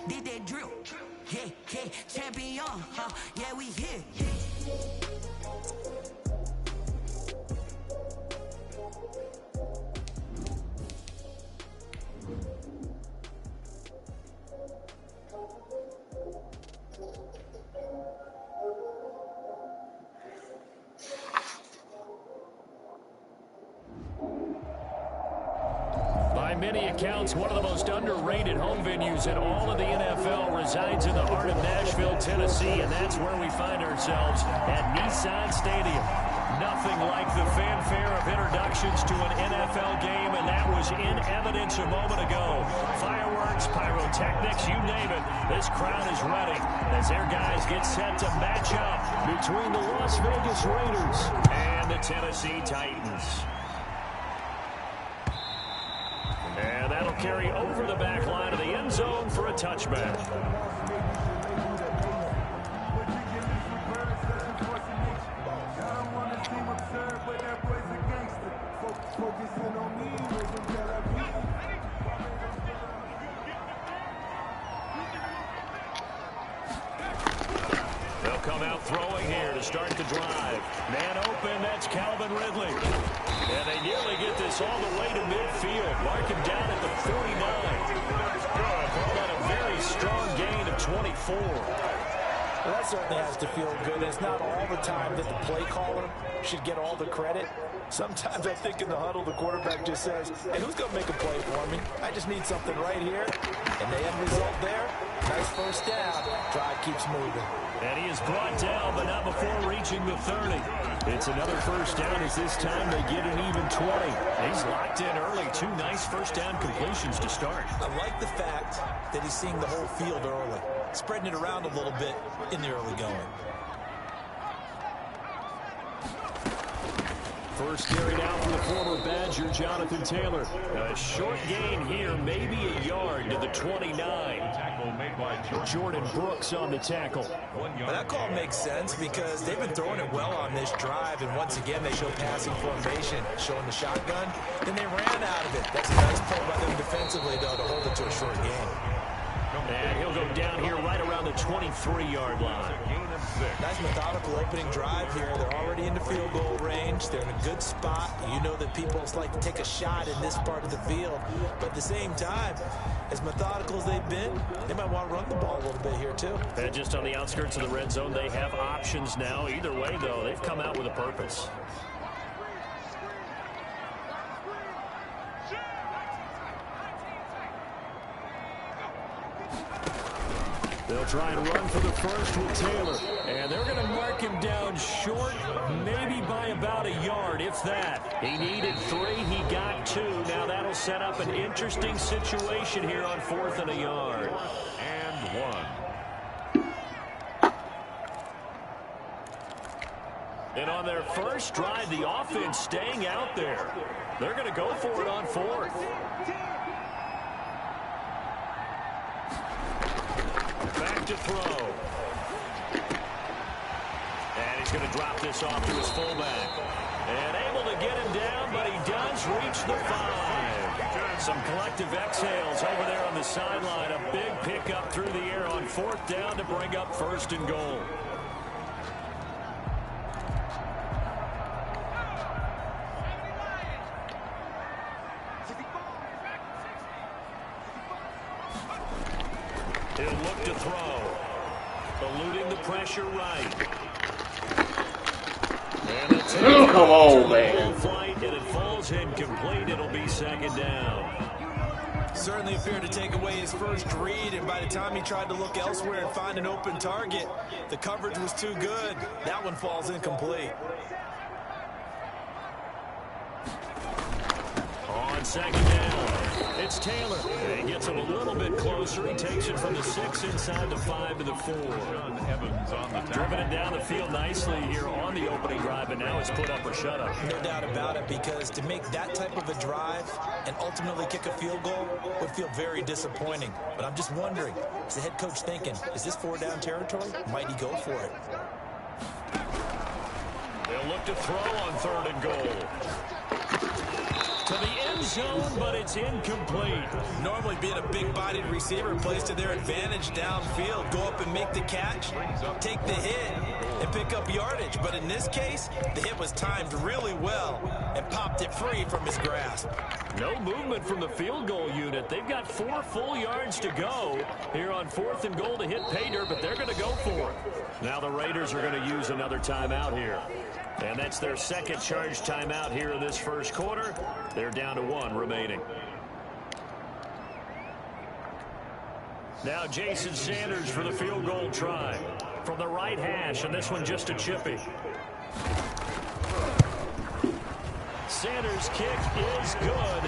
Did that drill. Yeah, yeah, champion, huh? Yeah, we here. By many accounts, one of the most underrated home venues in all of the NFL resides in the heart of Nashville, Tennessee, and that's where we find ourselves at Nissan Stadium. Nothing like the fanfare of introductions to an NFL game, and that was in evidence a moment ago. Fireworks, pyrotechnics, you name it. This crowd is ready as their guys get set to match up between the Las Vegas Raiders and the Tennessee Titans. And that'll carry over the back line of the end zone for a touchback. They'll come out throwing here to start the drive. Man open, that's Calvin Ridley. And they nearly get this all the way to midfield. Mark him down at the 49. Call that a very strong gain of 24. Well, that certainly has to feel good. It's not all the time that the play caller should get all the credit. Sometimes I think in the huddle, the quarterback just says, hey, who's going to make a play for me? I just need something right here. And the end result there, nice first down. Drive keeps moving. And he is brought down, but not before reaching the 30. It's another first down as this time they get an even 20. He's locked in early. Two nice first down completions to start. I like the fact that he's seeing the whole field early, spreading it around a little bit in the early going. First carry out for the former Badger, Jonathan Taylor. A short gain here, maybe a yard to the 29. Jordan Brooks on the tackle. Well, that call makes sense because they've been throwing it well on this drive, and once again they show passing formation, showing the shotgun. Then they ran out of it. That's a nice play by them defensively, though, to hold it to a short gain. And he'll go down here right around the 23-yard line. Nice methodical opening drive here. They're already in the field goal range. They're in a good spot. You know that people like to take a shot in this part of the field. But at the same time, as methodical as they've been, they might want to run the ball a little bit here too. And just on the outskirts of the red zone, they have options now. Either way, though, they've come out with a purpose. They'll try and run for the first with Taylor. And they're going to mark him down short, maybe by about a yard, if that. He needed 3. He got 2. Now that'll set up an interesting situation here on 4th and a yard. And 1. And on their first drive, the offense staying out there. They're going to go for it on 4th. Back to throw. And he's going to drop this off to his fullback. And able to get him down, but he does reach the 5. Some collective exhales over there on the sideline. A big pickup through the air on 4th down to bring up 1st and goal. He'll look to throw. Eluding the pressure right. And it's come on, man. Flight, and it falls incomplete. It'll be 2nd down. Certainly appeared to take away his first read, and by the time he tried to look elsewhere and find an open target, the coverage was too good. That one falls incomplete. On 2nd down, it's Taylor. He gets him a little bit closer. He takes it from the 6 inside the 5 to the 4. Driven it down the field nicely here on the opening drive, and now it's put up or shut up. No doubt about it, because to make that type of a drive and ultimately kick a field goal would feel very disappointing. But I'm just wondering, is the head coach thinking, is this 4-down territory? Might he go for it? They'll look to throw on 3rd and goal. To the end end zone, but it's incomplete. Normally being a big-bodied receiver plays to their advantage downfield. Go up and make the catch, take the hit, and pick up yardage. But in this case, the hit was timed really well and popped it free from his grasp. No movement from the field goal unit. They've got 4 full yards to go here on 4th and goal to hit pay dirt, but they're going to go for it. Now the Raiders are going to use another timeout here. And that's their second charge timeout here in this first quarter. They're down to 1 remaining. Now Jason Sanders for the field goal try. From the right hash, and this one just a chippy. Sanders' kick is good.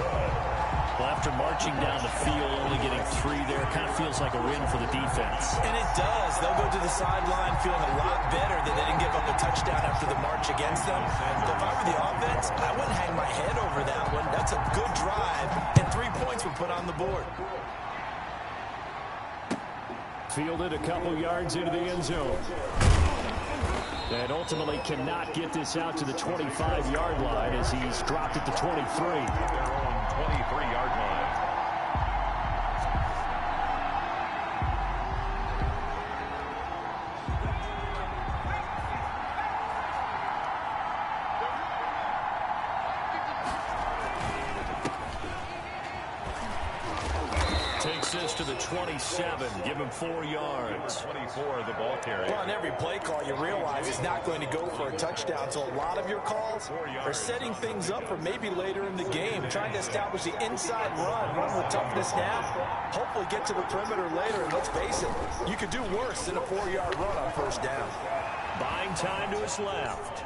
Well, after marching down the field, only getting 3 there, kind of feels like a win for the defense. And it does. They'll go to the sideline feeling a lot better that they didn't give up a touchdown after the march against them. But if I were the offense, I wouldn't hang my head over that one. That's a good drive, and 3 points were put on the board. Fielded a couple yards into the end zone. And ultimately cannot get this out to the 25-yard line as he's dropped it to 23. Their own 23-yard line. Takes this to the 27. Give him 4 yards. 24 the ball carrier. Well, on every play call, you realize it's not going to go for a touchdown. So a lot of your calls are setting things up for maybe later in the game, trying to establish the inside run with toughness now, hopefully get to the perimeter later. And let's face it, you could do worse than a 4-yard run on first down. Buying time to his left.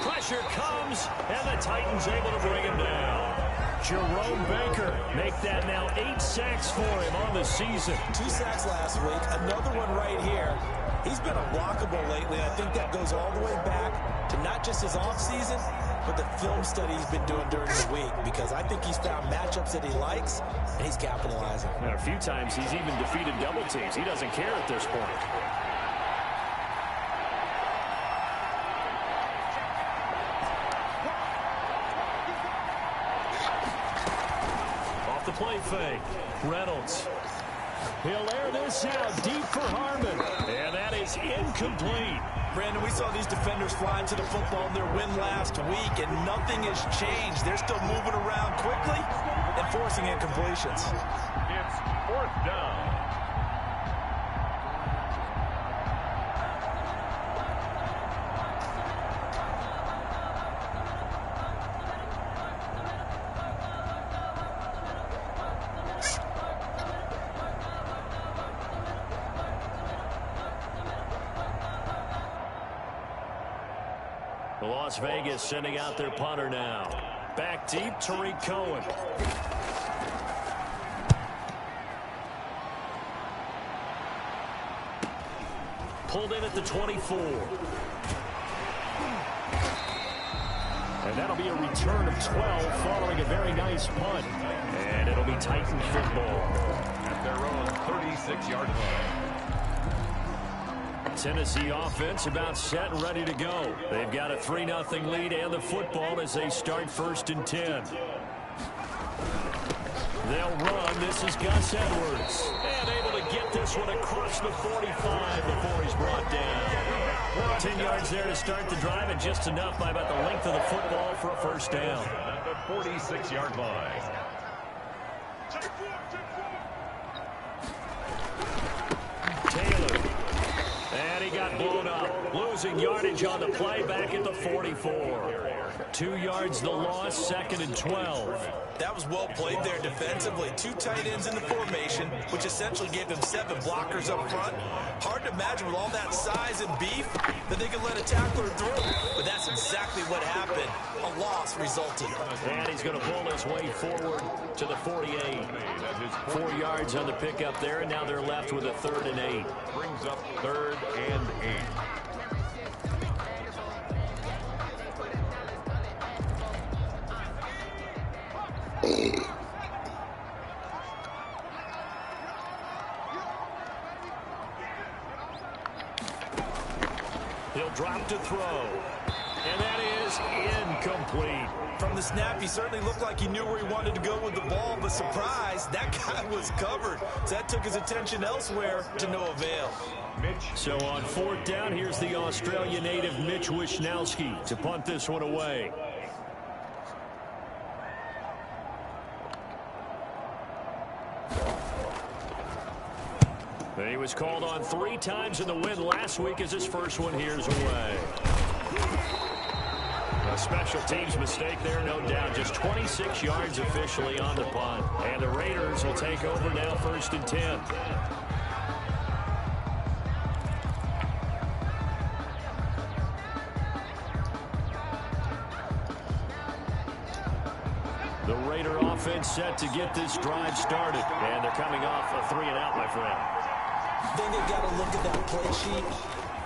Pressure comes, and the Titans able to bring him down. Jerome Baker make that now 8 sacks for him on the season. 2 sacks last week, another one right here. He's been unblockable lately. I think that goes all the way back to not just his offseason, but the film study he's been doing during the week, because I think he's found matchups that he likes, and he's capitalizing. Now, a few times he's even defeated double teams. He doesn't care at this point. The play fake. Reynolds. He'll air this out deep for Harmon. And that is incomplete. Brandon, we saw these defenders fly into the football in their win last week, and nothing has changed. They're still moving around quickly and forcing incompletions. It's 4th down. Las Vegas sending out their punter now. Back deep, Tariq Cohen. Pulled in at the 24. And that'll be a return of 12 following a very nice punt. And it'll be Titan football. At their own 36-yard line. Tennessee offense about set and ready to go. They've got a 3-0 lead and the football as they start 1st and 10. They'll run. This is Gus Edwards. And able to get this one across the 45 before he's brought down. 10 yards there to start the drive, and just enough by about the length of the football for a first down. At the 46-yard line. Taylor. And he got blown up. Losing yardage on the play back at the 44. 2 yards the loss, 2nd and 12. That was well played there defensively. 2 tight ends in the formation, which essentially gave them 7 blockers up front. Hard to imagine with all that size and beef that they could let a tackler through. But that's exactly what happened. A loss resulted. And he's going to pull his way forward to the 48. 4 yards on the pickup there, and now they're left with a 3rd and 8. Brings up 3rd and 8. He'll drop to throw. And that is incomplete. From the snap, he certainly looked like he knew where he wanted to go with the ball, but surprise, that guy was covered. So that took his attention elsewhere to no avail. So on 4th down, here's the Australia native Mitch Wishnowsky to punt this one away. He was called on 3 times in the win last week as his first one here's away. A special teams mistake there, no doubt. Just 26 yards officially on the punt. And the Raiders will take over now 1st and 10. The Raider offense set to get this drive started. And they're coming off a 3-and-out, my friend. Then they've got to look at that play sheet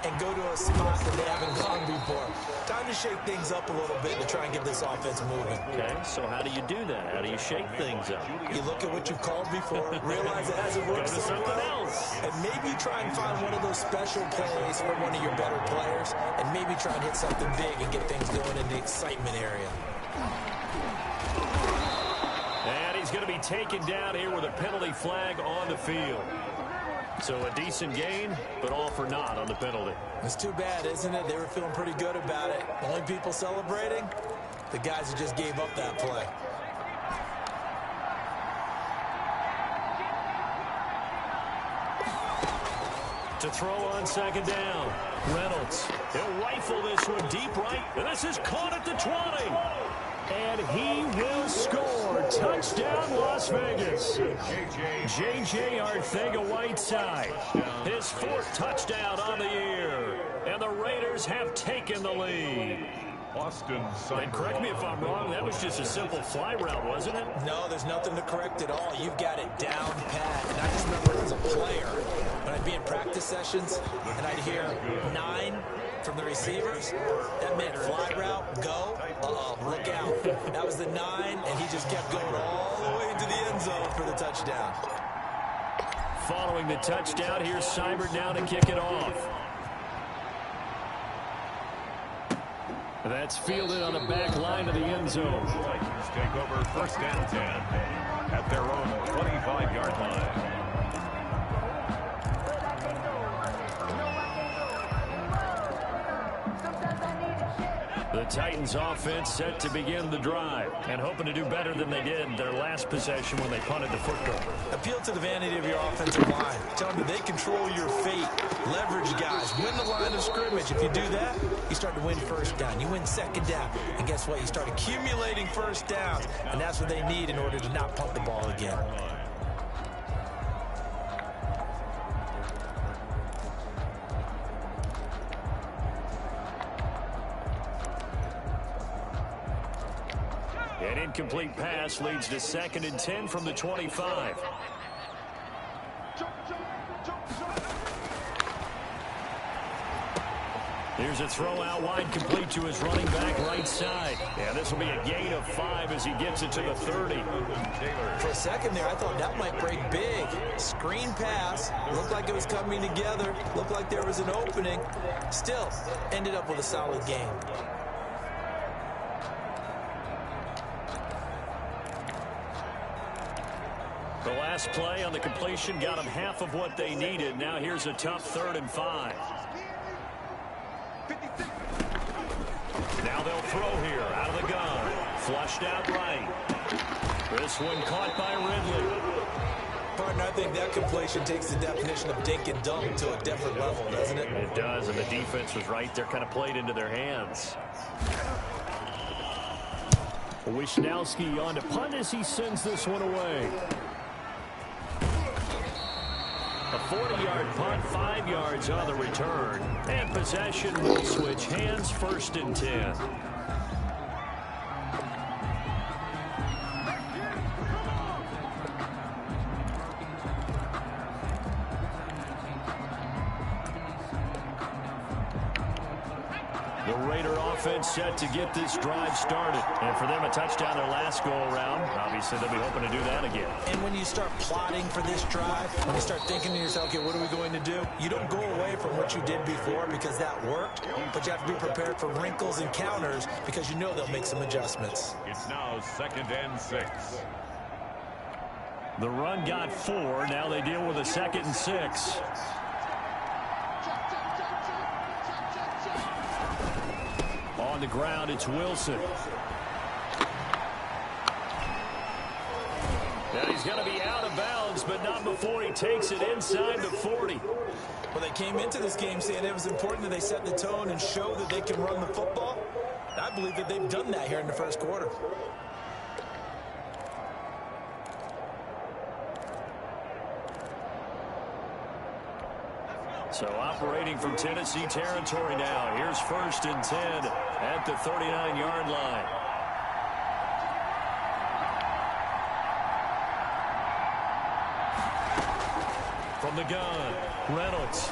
and go to a spot that they haven't gone before. Time to shake things up a little bit to try and get this offense moving. Okay, so how do you do that? How do you shake things up? You look at what you've called before, realize it hasn't worked so something well, else. and maybe you try and find one of those special plays for one of your better players, and maybe try and hit something big and get things going in the excitement area. And he's going to be taken down here with a penalty flag on the field. So a decent gain, but all for naught on the penalty. It's too bad, isn't it? They were feeling pretty good about it. Only people celebrating, the guys who just gave up that play. To throw on 2nd down. Reynolds, he'll rifle this one deep right, and this is caught at the 20. And he will score. Touchdown, Las Vegas. J.J. Arcega-Whiteside. His 4th touchdown on the year. And the Raiders have taken the lead. And correct me if I'm wrong, that was just a simple fly route, wasn't it? No, there's nothing to correct at all. You've got it down pat. And I just remember as a player, when I'd be in practice sessions, and I'd hear 9 from the receivers, that meant fly route, go, look out. That was the 9, and he just kept going all the way into the end zone for the touchdown. Following the touchdown, here's Seibert now to kick it off. That's fielded on the back line of the end zone. Titans take over 1st and 10 at their own 25-yard line. The Titans offense set to begin the drive and hoping to do better than they did their last possession when they punted the football. Appeal to the vanity of your offensive line. Tell them that they control your fate. Leverage guys. Win the line of scrimmage. If you do that, you start to win 1st down. You win 2nd down. And guess what? You start accumulating 1st downs. And that's what they need in order to not punt the ball again. An incomplete pass leads to 2nd and 10 from the 25. Here's a throw out wide, complete to his running back right side. And this will be a gain of 5 as he gets it to the 30. For a second there, I thought that might break big. Screen pass. Looked like it was coming together. Looked like there was an opening. Still, ended up with a solid game. The last play on the completion got them half of what they needed. Now here's a tough 3rd and 5. Now they'll throw here out of the gun. Flushed out right. This one caught by Ridley. Partner, I think that completion takes the definition of dink and dunk to a different level, doesn't it? It does, and the defense was right there, kind of played into their hands. Wishnowsky on to punt as he sends this one away. A 40-yard punt, 5 yards on the return. And possession will switch hands, 1st and 10. The Raider offense set to get this drive started. And for them, a touchdown their last go-around. Obviously, they'll be hoping to do that again. And when you start plotting for this drive, when you start thinking to yourself, okay, what are we going to do? You don't go away from what you did before because that worked, but you have to be prepared for wrinkles and counters because you know they'll make some adjustments. It's now 2nd and 6. The run got 4. Now they deal with a 2nd and 6. On the ground, it's Wilson. And he's going to be out of bounds, but not before he takes it inside the 40. Well, they came into this game saying it was important that they set the tone and show that they can run the football. I believe that they've done that here in the first quarter. So operating from Tennessee territory now. Here's 1st and 10 at the 39-yard line. From the gun, Reynolds.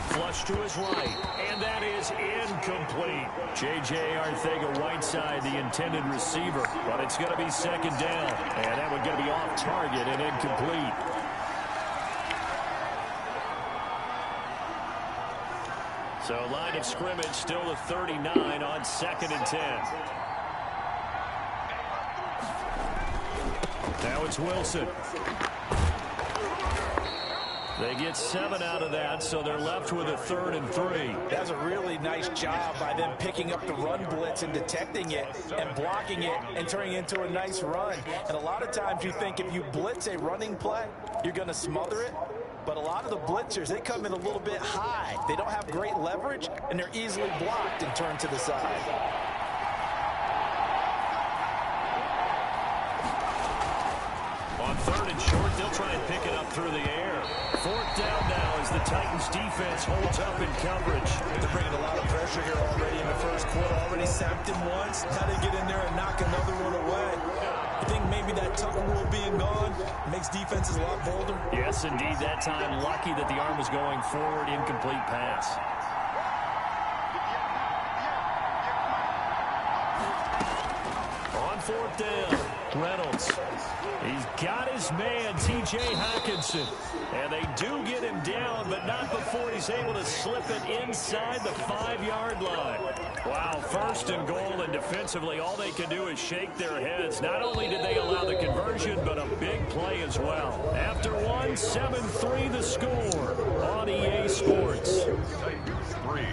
Flush to his right, and that is incomplete. J.J. Arcega-Whiteside, the intended receiver, but it's going to be 2nd down, and that one's going to be off target and incomplete. So line of scrimmage still the 39 on 2nd and 10. Now it's Wilson. They get 7 out of that, so they're left with a 3rd and 3. That's a really nice job by them picking up the run blitz and detecting it and blocking it and turning it into a nice run. And a lot of times you think if you blitz a running play, you're going to smother it. But a lot of the blitzers, they come in a little bit high. They don't have great leverage, and they're easily blocked and turned to the side. On 3rd and short, they'll try and pick it up through the air. 4th down now as the Titans defense holds up in coverage. They're bringing a lot of pressure here already in the first quarter. Already sacked him once. Now they get in there and knock another one away. I think maybe that tuck rule being gone makes defenses a lot bolder. Yes, indeed. That time, lucky that the arm was going forward. Incomplete pass. On 4th down, Reynolds. He's got his man, T.J. Hockenson. And they do get him down, but not before he's able to slip it inside the 5-yard line. Wow, 1st and goal, and defensively, all they can do is shake their heads. Not only did they allow the conversion, but a big play as well. After one, 7-3 the score on EA Sports. 3.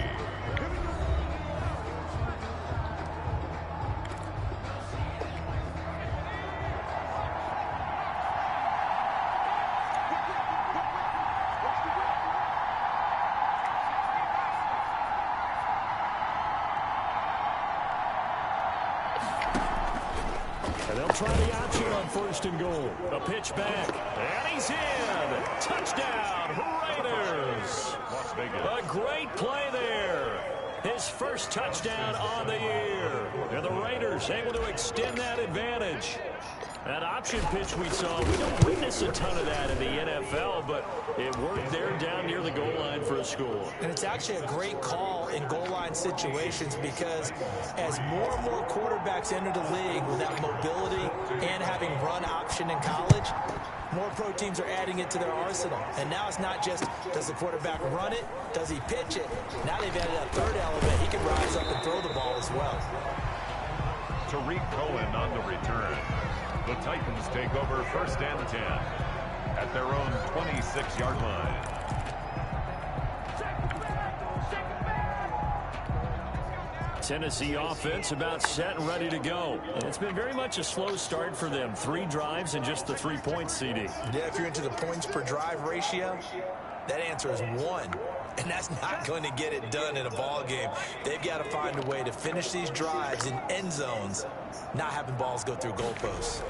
Try the option on 1st and goal. A pitch back, and he's in. Touchdown, Raiders. Las Vegas. A great play there. His first touchdown on the year. And the Raiders able to extend that advantage. That option pitch we saw, we don't witness a ton of that in the NFL, but it worked there down near the goal line for a score. And it's actually a great call in goal line situations because as more and more quarterbacks enter the league with that mobility and having run option in college, more pro teams are adding it to their arsenal. And now it's not just, does the quarterback run it? Does he pitch it? Now they've added a 3rd element. He can rise up and throw the ball as well. Tariq Cohen on the return. The Titans take over 1st and 10 at their own 26-yard line. Tennessee offense about set and ready to go. And it's been very much a slow start for them. 3 drives and just the 3 points, CD. Yeah, if you're into the points per drive ratio, that answer is 1. And that's not going to get it done in a ball game. They've got to find a way to finish these drives in end zones, not having balls go through goalposts.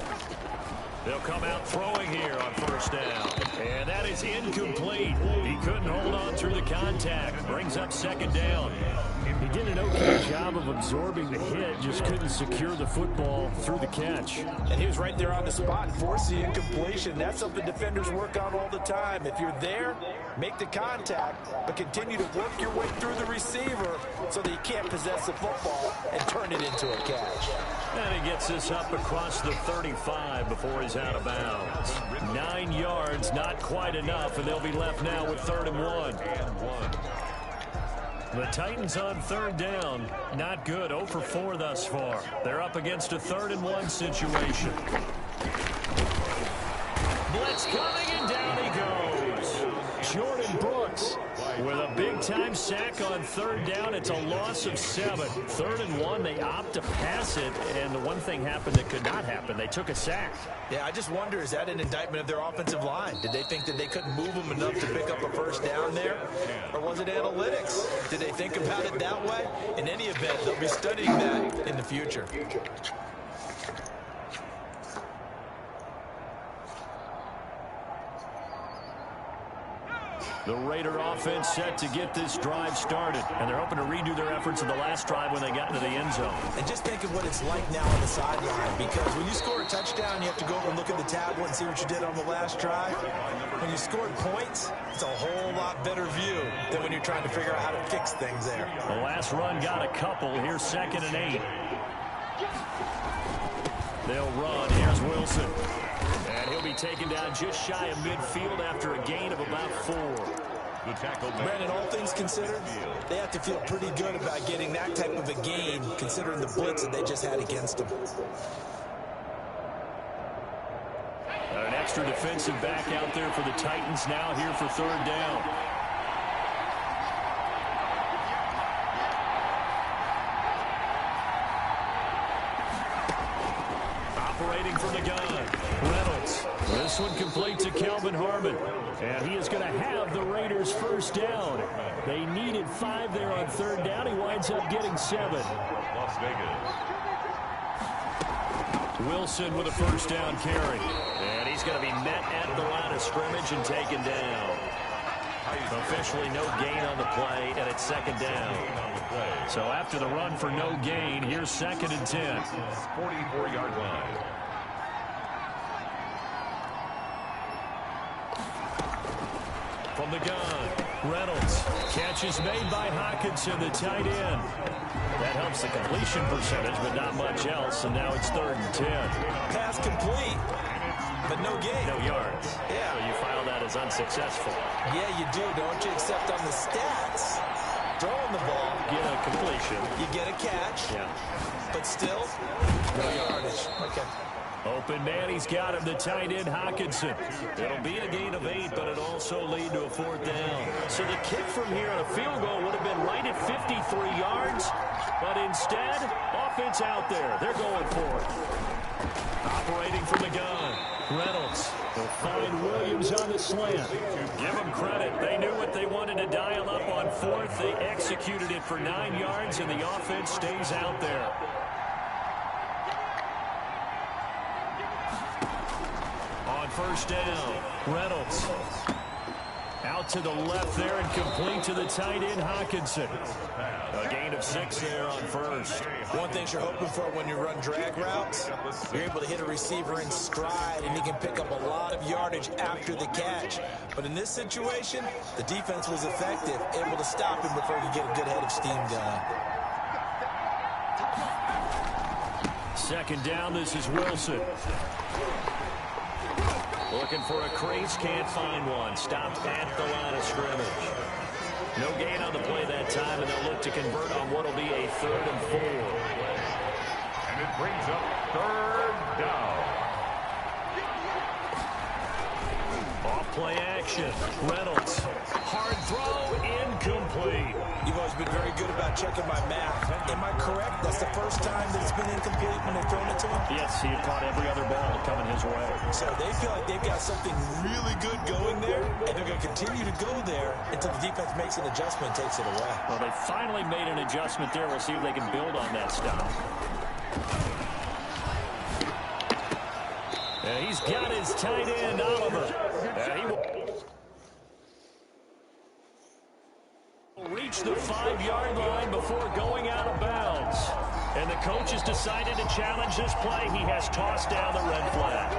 They'll come out throwing here on 1st down. And that is incomplete. He couldn't hold on through the contact. Brings up 2nd down. He did an okay job of absorbing the hit, just couldn't secure the football through the catch. And he was right there on the spot and forced the incompletion. That's something defenders work on all the time. If you're there, make the contact, but continue to work your way through the receiver so that he can't possess the football and turn it into a catch. And he gets this up across the 35 before he's out of bounds. 9 yards, not quite enough, and they'll be left now with 3rd and 1. The Titans on 3rd down. Not good. 0 for 4 thus far. They're up against a 3rd and 1 situation. Blitz coming, and down he goes. Jordan Brooks with a big-time sack on 3rd down. It's a loss of 7. 3rd and 1, they opt to pass it, and the one thing happened that could not happen. They took a sack. Yeah, I just wonder, is that an indictment of their offensive line? Did they think that they couldn't move them enough to pick up a 1st down there? Or was it analytics? Did they think about it that way? In any event, they'll be studying that in the future. The Raider offense set to get this drive started, and they're hoping to redo their efforts in the last drive when they got into the end zone. And just think of what it's like now on the sideline, because when you score a touchdown, you have to go over and look at the tablet and see what you did on the last drive. When you scored points, it's a whole lot better view than when you're trying to figure out how to fix things there. The last run got a couple. Here's 2nd and 8. They'll run. Here's Wilson. And he'll be taken down just shy of midfield after a gain of about 4. The tackle. Brandon, all things considered, they have to feel pretty good about getting that type of a gain, considering the blitz that they just had against them. An extra defensive back out there for the Titans now here for 3rd down. Operating from the gun, Reynolds. This one complete to Kelvin Harmon. And he is going to have the Raiders' 1st down. They needed 5 there on 3rd down. He winds up getting 7. Las Vegas. Wilson with a 1st down carry. And he's going to be met at the line of scrimmage and taken down. Officially no gain on the play, and it's 2nd down. So after the run for no gain, here's 2nd and 10. 44-yard line. From the gun, Reynolds. Catch is made by Hockenson, the tight end. That helps the completion percentage, but not much else, and now it's 3rd and 10. Pass complete, but no gain. No yards. Yeah. So you file that as unsuccessful. Yeah, you do, don't you? Except on the stats. Throwing the ball. Get a completion. You get a catch. Yeah. But still, no yardage. Okay. Open man, he's got him, the tight end, Hockenson. It'll be a gain of 8, but it'll also lead to a 4th down. So the kick from here on a field goal would have been right at 53 yards, but instead, offense out there. They're going for it. Operating from the gun, Reynolds. They'll find Williams on the slant. Give them credit. They knew what they wanted to dial up on 4th. They executed it for 9 yards, and the offense stays out there. On 1st down, Reynolds. Out to the left there and complete to the tight end, Hockenson. A gain of 6 there on 1st. One thing you're hoping for when you run drag routes, you're able to hit a receiver in stride, and he can pick up a lot of yardage after the catch. But in this situation, the defense was effective, able to stop him before he could get a good head of steam going. 2nd down, this is Wilson. Looking for a crease, can't find one. Stopped at the line of scrimmage. No gain on the play that time, and they'll look to convert on what will be a 3rd and 4. And it brings up 3rd down. Off play action. Reynolds. Hard throw, incomplete. You've always been very good about checking my math. Am I correct? That's the first time that it's been incomplete when they've thrown it to him? Yes, he had caught every other ball coming his way. So they feel like they've got something really good going there, and they're going to continue to go there until the defense makes an adjustment and takes it away. Well, they finally made an adjustment there. We'll see if they can build on that stop. And he's got his tight end, Oliver. And he will reach the 5-yard line before going out of bounds. And the coach has decided to challenge this play. He has tossed down the red flag.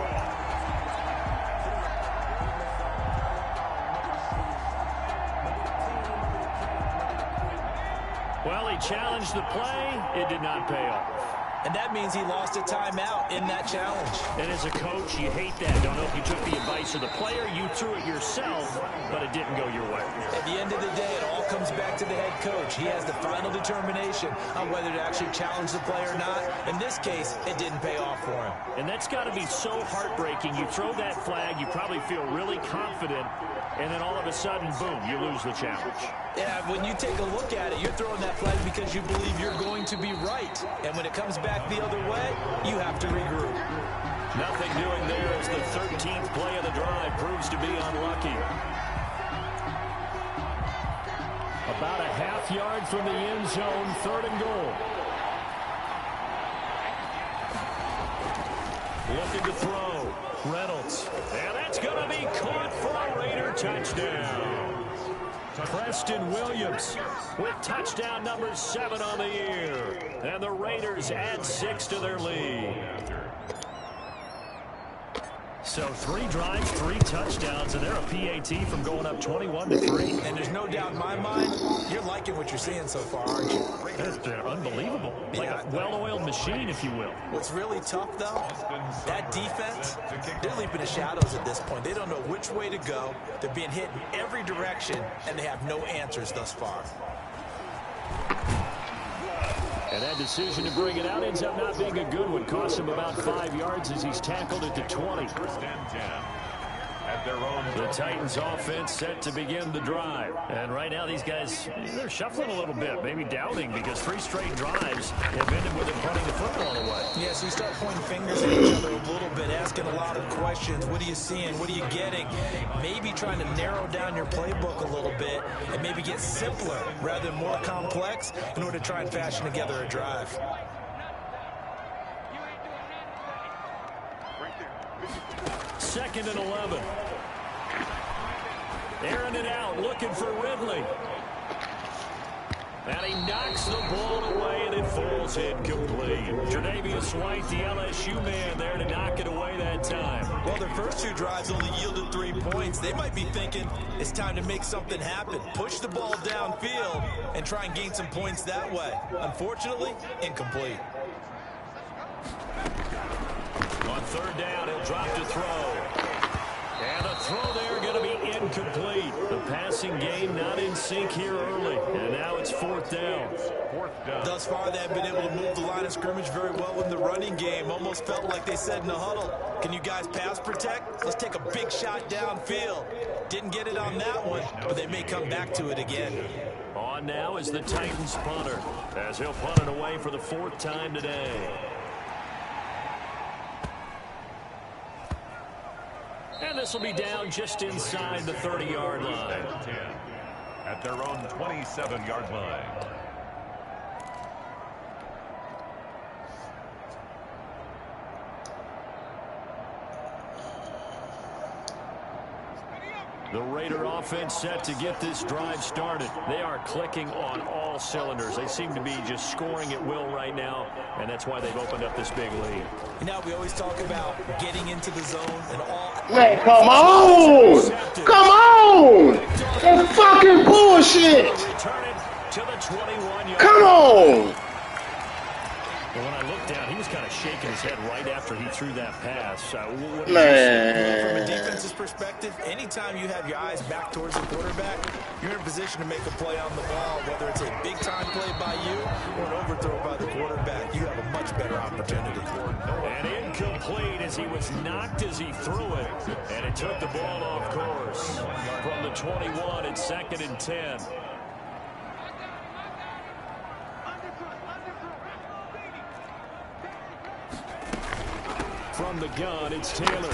Well, he challenged the play. It did not pay off. And that means he lost a timeout in that challenge. And as a coach, you hate that. Don't know if you took the advice of the player, you threw it yourself, but it didn't go your way. At the end of the day, it all comes back to the head coach. He has the final determination on whether to actually challenge the play or not. In this case, it didn't pay off for him. And that's got to be so heartbreaking. You throw that flag, you probably feel really confident, and then all of a sudden, boom, you lose the challenge. Yeah, when you take a look at it, you're throwing that flag because you believe you're going to be right. And when it comes back the other way, you have to regroup. Nothing doing there as the 13th play of the drive proves to be unlucky. About a half yard from the end zone, 3rd and goal. Looking to throw. Reynolds. And that's going to be caught for a Raider touchdown. Preston Williams with touchdown number 7 on the year. And the Raiders add 6 to their lead. So 3 drives, 3 touchdowns, and they're a PAT from going up 21-3. And there's no doubt in my mind, you're liking what you're seeing so far, aren't you? They're unbelievable. Like a well-oiled machine, if you will. What's really tough, though, that defense, they're leaping the shadows at this point. They don't know which way to go. They're being hit in every direction, and they have no answers thus far. And that decision to bring it out ends up not being a good one. Costs him about 5 yards as he's tackled at the 20. 1st and 10. At their own. The Titans offense set to begin the drive. And right now these guys, they're shuffling a little bit, maybe doubting, because 3 straight drives have ended with them putting the football away. Yeah, so you start pointing fingers at each other a little bit, asking a lot of questions. What are you seeing? What are you getting? Maybe trying to narrow down your playbook a little bit and maybe get simpler rather than more complex in order to try and fashion together a drive. 2nd and 11. Airing it out, looking for Ridley. And he knocks the ball away, and it falls incomplete. Tre'Davious White, the LSU man, there to knock it away that time. Well, their first 2 drives only yielded 3 points. They might be thinking it's time to make something happen. Push the ball downfield and try and gain some points that way. Unfortunately, incomplete. On 3rd down, he'll drop to throw. And the throw there going to be incomplete. The passing game not in sync here early. And now it's 4th down. 4th down. Thus far, they've been able to move the line of scrimmage very well in the running game. Almost felt like they said in the huddle, can you guys pass protect? Let's take a big shot downfield. Didn't get it on that one, but they may come back to it again. On now is the Titans punter, as he'll punt it away for the 4th time today. And this will be down just inside the 30-yard line. 10 at their own 27-yard line. The Raider offense set to get this drive started. They are clicking on all cylinders. They seem to be just scoring at will right now, and that's why they've opened up this big lead. You know, we always talk about getting into the zone and all. Man, come on! Come on! That's fucking bullshit! Return it to the 21-yard. Come on! Well, when I looked down, he was kind of shaking his head right after he threw that pass. What From a Man. defense's perspective, anytime you have your eyes back towards the quarterback, you're in a position to make a play on the ball, whether it's a big-time play by you or an overthrow by the quarterback. You have a much better opportunity. And incomplete as he was knocked as he threw it. And it took the ball off course. From the 21, it's 2nd and 10. From the gun, it's Taylor.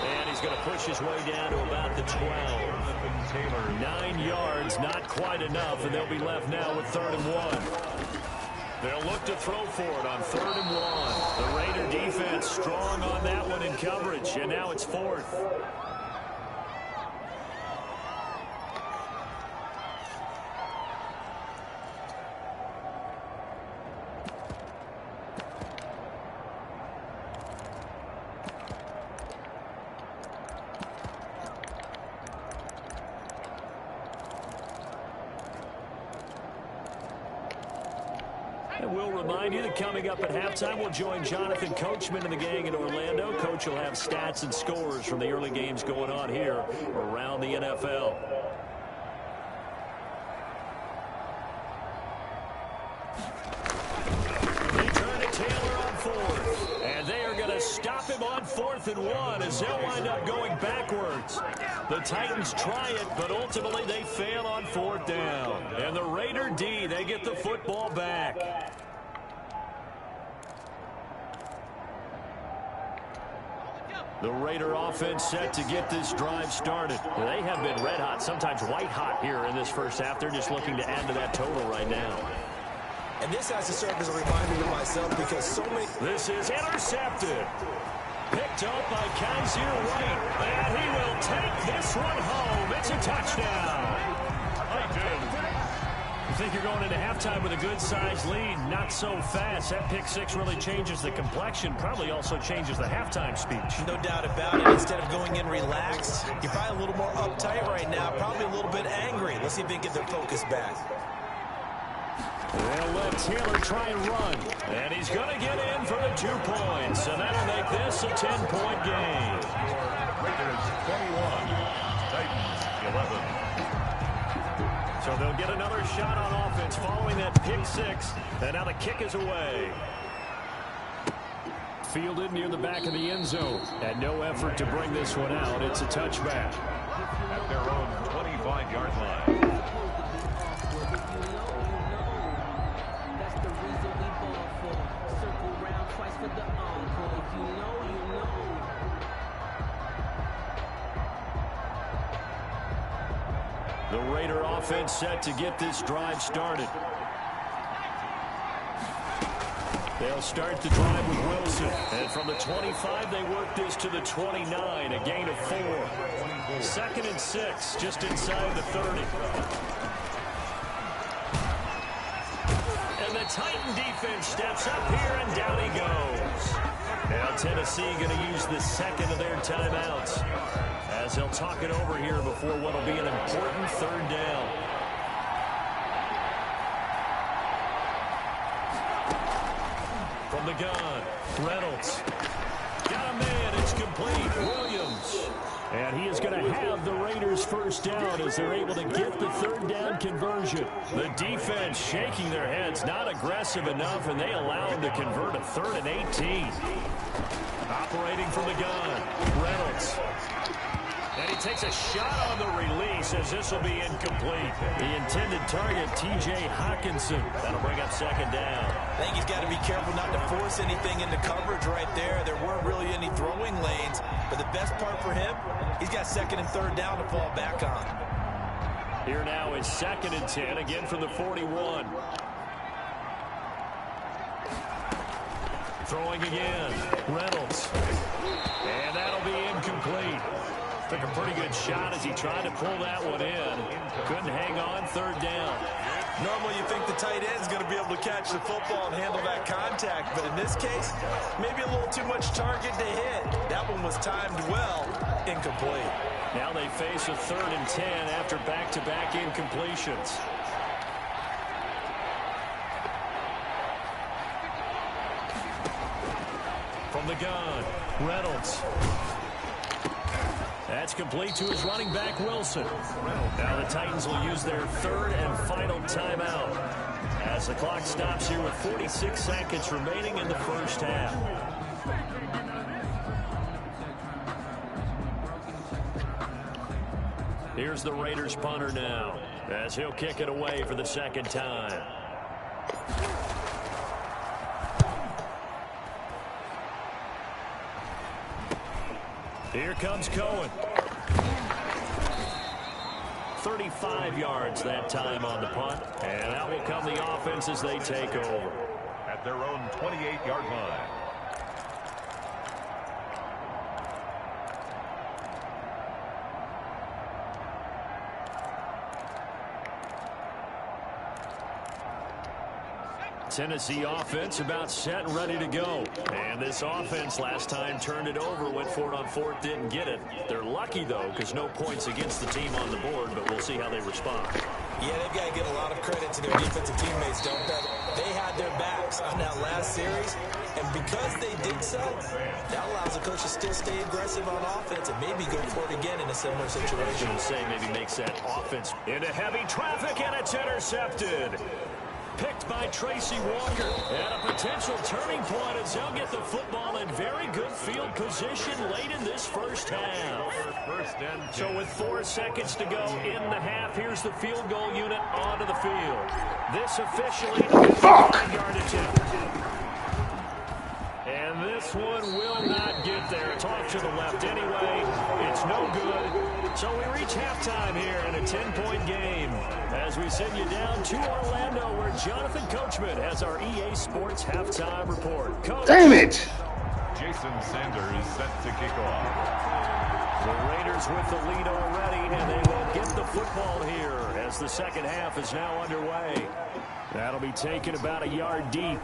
And he's going to push his way down to about the 12. 9 yards, not quite enough, and they'll be left now with 3rd and 1. They'll look to throw for it on 3rd and 1. The Raider defense strong on that one in coverage, and now it's 4th. And we'll remind you that coming up at halftime, we'll join Jonathan Coachman and the gang in Orlando. Coach will have stats and scores from the early games going on here around the NFL. They turn to Taylor on fourth. And they are going to stop him on 4th and 1 as they'll wind up going backwards. The Titans try it, but ultimately they fail on 4th down. And the Raider D, they get the football back. The Raider offense set to get this drive started. They have been red hot, sometimes white hot here in this first half. They're just looking to add to that total right now. And this has to serve as a reminder to myself because so many... This is intercepted. Picked up by Kaiser White. And he will take this one home. It's a touchdown. You think you're going into halftime with a good-sized lead. Not so fast. That pick six really changes the complexion. Probably also changes the halftime speech. No doubt about it. Instead of going in relaxed, you're probably a little more uptight right now. Probably a little bit angry. Let's see if they can get their focus back. They'll let Taylor try and run. And he's going to get in for the 2 points. And that'll make this a 10-point game. Raiders 21, Titans 11. So they'll get another shot on offense following that pick six. And now the kick is away. Fielded near the back of the end zone. And no effort to bring this one out. It's a touchback. At their own 25-yard line. The Raider offense set to get this drive started. They'll start the drive with Wilson. And from the 25, they work this to the 29, a gain of 4. 2nd and 6, just inside the 30. And the Titan defense steps up here, and down he goes. Now Tennessee going to use the second of their timeouts, as they'll talk it over here before what will be an important 3rd down. From the gun, Reynolds. Got a man, it's complete. Williams. And he is going to have the Raiders' first down as they're able to get the 3rd down conversion. The defense shaking their heads, not aggressive enough, and they allow him to convert a 3rd and 18. Operating from the gun, Reynolds. And he takes a shot on the release as this will be incomplete. The intended target, T.J. Hockenson. That'll bring up 2nd down. I think he's got to be careful not to force anything into coverage right there. There weren't really any throwing lanes. But the best part for him, he's got 2nd and 3rd down to fall back on. Here now is 2nd and 10, again from the 41. Throwing again, Reynolds. And that'll be incomplete. Took a pretty good shot as he tried to pull that one in. Couldn't hang on, 3rd down. Normally you think the tight end's going to be able to catch the football and handle that contact, but in this case, maybe a little too much target to hit. That one was timed well, incomplete. Now they face a 3rd and 10 after back-to-back incompletions. From the gun, Reynolds. That's complete to his running back, Wilson. Now the Titans will use their 3rd and final timeout as the clock stops here with 46 seconds remaining in the first half. Here's the Raiders punter now as he'll kick it away for the 2nd time. Here comes Cohen. 35 yards that time on the punt. And out will come the offense as they take over. At their own 28-yard line. Tennessee offense about set and ready to go. And this offense last time turned it over, went for it on 4th, didn't get it. They're lucky, though, because no points against the team on the board, but we'll see how they respond. Yeah, they've got to give a lot of credit to their defensive teammates, don't they? They had their backs on that last series, and because they did so, that allows the coach to still stay aggressive on offense and maybe go for it again in a similar situation. Say maybe makes that offense into heavy traffic, and it's intercepted. Picked by Tracy Walker. And a potential turning point as they'll get the football in very good field position late in this first half. So with 4 seconds to go in the half, here's the field goal unit onto the field. This officially a 55-yard attempt. And this one will not get there. It's off to the left anyway. It's no good. So we reach halftime here in a 10-point game as we send you down to Orlando where Jonathan Coachman has our EA Sports halftime report. Coach. Damn it! Jason Sanders set to kick off. The Raiders with the lead already, and they will get the football here as the second half is now underway. That'll be taken about a yard deep.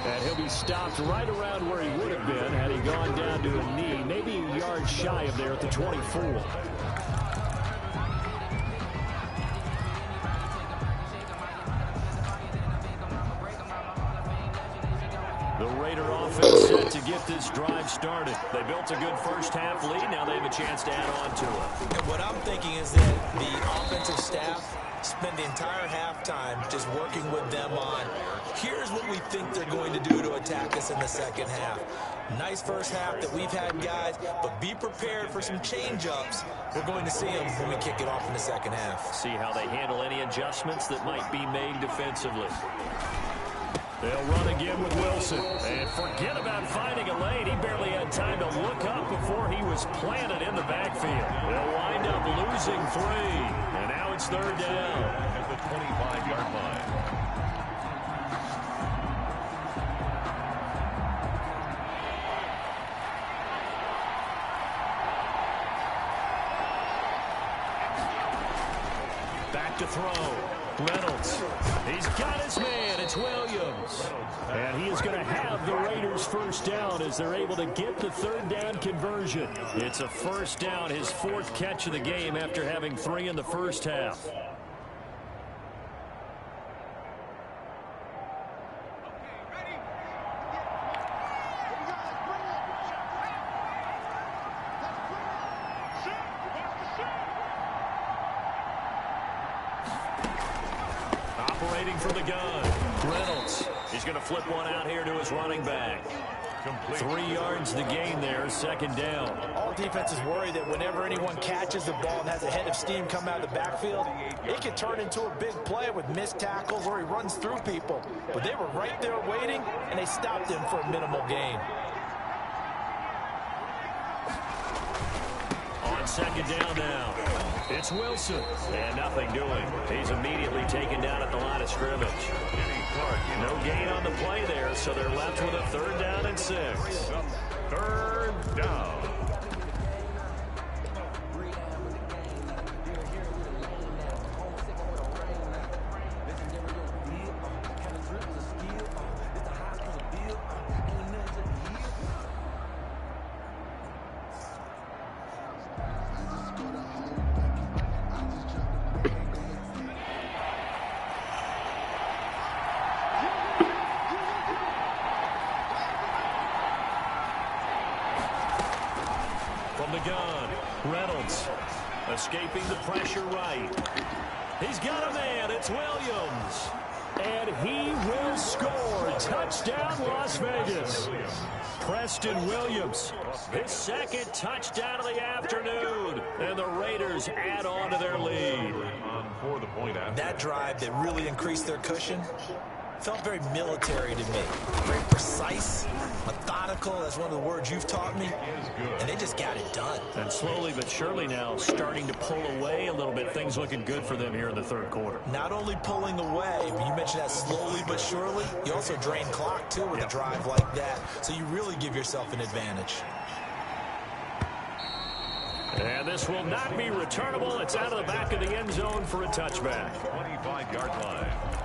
And he'll be stopped right around where he would have been had he gone down to a knee, maybe a yard shy of there at the 24. The Raider offense set to get this drive started. They built a good first half lead. Now they have a chance to add on to it. And what I'm thinking is that the offensive staff spend the entire halftime just working with them on, here's what we think they're going to do to attack us in the second half. Nice first half that we've had, guys, but be prepared for some change-ups. We're going to see them when we kick it off in the second half. See how they handle any adjustments that might be made defensively. They'll run again with Wilson. And forget about finding a lane. He barely had time to look up before he was planted in the backfield. They'll wind up losing 3. And now it's third down At the 25-yard line. Back to throw. Reynolds. He's got his man. It's Williams. And he is going to have the Raiders first down as they're able to get the third down conversion. It's a first down, his 4th catch of the game after having 3 in the first half. Operating from the gun. Reynolds. He's going to flip one out here to his running back. Complete. 3 yards the gain there, second down. All defenses worry that whenever anyone catches the ball and has a head of steam come out of the backfield, it can turn into a big play with missed tackles or he runs through people. But they were right there waiting, and they stopped him for a minimal gain. On second down now. It's Wilson. And nothing doing. He's immediately taken down at the line of scrimmage. No gain on the play there, so they're left with a third down and 6. Third down. From the gun, Reynolds escaping the pressure right. He's got a man. It's Williams. And he will score. Touchdown, Las Vegas. Preston Williams, his 2nd touchdown of the afternoon. And the Raiders add on to their lead. For the point after. That drive that really increased their cushion felt very military to me. Very precise, methodical, that's one of the words you've taught me. And they just got it done. And slowly but surely now starting to pull away a little bit. Things looking good for them here in the third quarter. Not only pulling away, but you mentioned that slowly but surely, you also drain clock too with a drive like that. So you really give yourself an advantage. And this will not be returnable. It's out of the back of the end zone for a touchback. 25-yard line.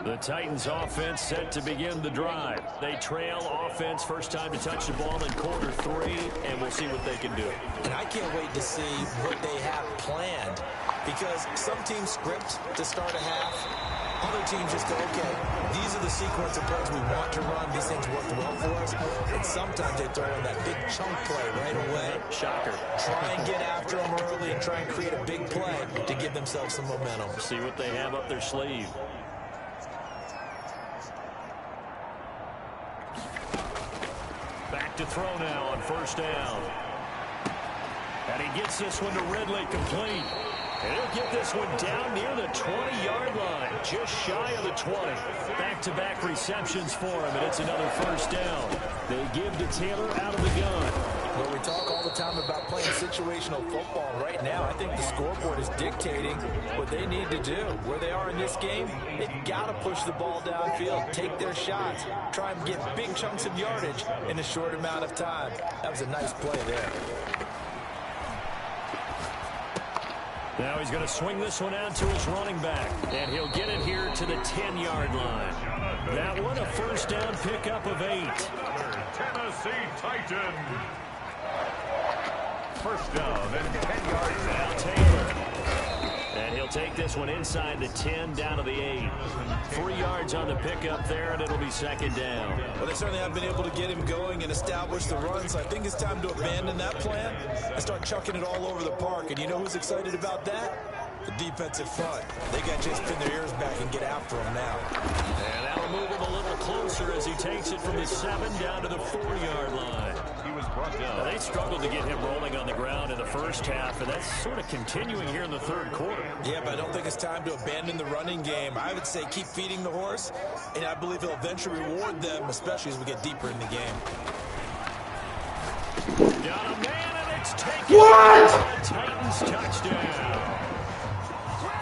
The Titans offense set to begin the drive. They trail offense first time to touch the ball in quarter 3, and we'll see what they can do. And I can't wait to see what they have planned, because some teams script to start a half. Other teams just go, okay, these are the sequence of plays we want to run. These things worked well for us. And sometimes they throw in that big chunk play right away. Shocker. Try and get after them early and try and create a big play to give themselves some momentum. See what they have up their sleeve. Back to throw now on first down. And he gets this one to Ridley complete. And he'll get this one down near the 20-yard line, just shy of the 20. Back-to-back receptions for him, and it's another first down. They give to Taylor out of the gun. Well, we talk all the time about playing situational football. Right now, I think the scoreboard is dictating what they need to do. Where they are in this game, they've got to push the ball downfield, take their shots, try and get big chunks of yardage in a short amount of time. That was a nice play there. Now he's going to swing this one out to his running back, and he'll get it here to the 10-yard line. That one a first down pickup of 8. Tennessee Titans. First down and 10 yards. Now Taylor. And he'll take this one inside the 10 down to the 8. 3 yards on the pickup there, and it'll be second down. Well, they certainly have been able to get him going and establish the run, so I think it's time to abandon that plan and start chucking it all over the park. And you know who's excited about that? The defensive front. They got to just pin their ears back and get after him now. And that'll move him a little closer as he takes it from the 7 down to the 4-yard line. He was brought down. Now, they struggled to get him rolling on the ground in the first half, and that's sort of continuing here in the third quarter. Yeah, but I don't think it's time to abandon the running game. I would say keep feeding the horse, and I believe he'll eventually reward them, especially as we get deeper in the game. Got a man, and it's taken. What? A Titans touchdown.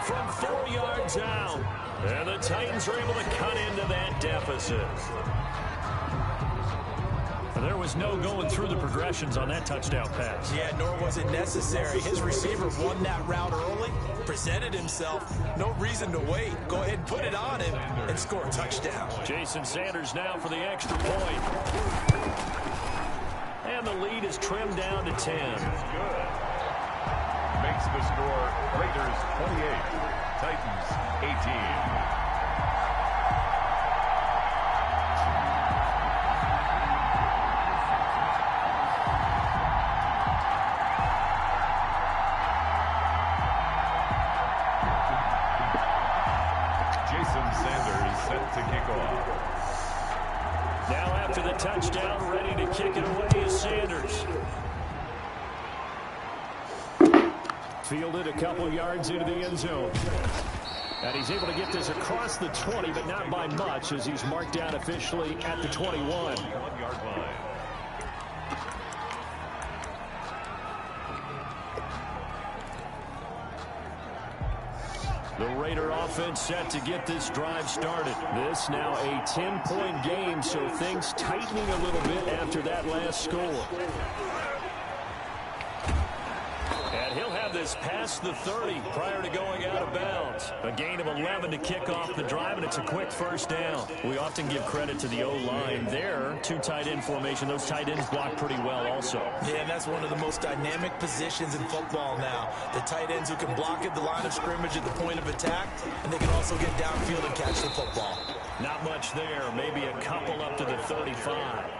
From 4 yards out. And the Titans are able to cut into that deficit. There was no going through the progressions on that touchdown pass. Yeah, nor was it necessary. His receiver won that route early, presented himself. No reason to wait. Go ahead and put it on him and score a touchdown. Jason Sanders now for the extra point. And the lead is trimmed down to 10. Makes the score Raiders 28, Titans 18. Touchdown, ready to kick it away is Sanders. Fielded a couple yards into the end zone. And he's able to get this across the 20, but not by much, as he's marked down officially at the 21. 1-yard line. The Raider offense set to get this drive started. This now a 10-point game, so things tightening a little bit after that last score. And he'll have this past the 30 prior to going out of bounds. A gain of 11 to kick off the drive, and it's a quick first down. We often give credit to the O-line there. 2 tight end formation. Those tight ends block pretty well also. Yeah, and that's one of the most dynamic positions in football now. The tight ends who can block at the line of scrimmage at the point of attack, and they can also get downfield and catch the football. Not much there. Maybe a couple up to the 35.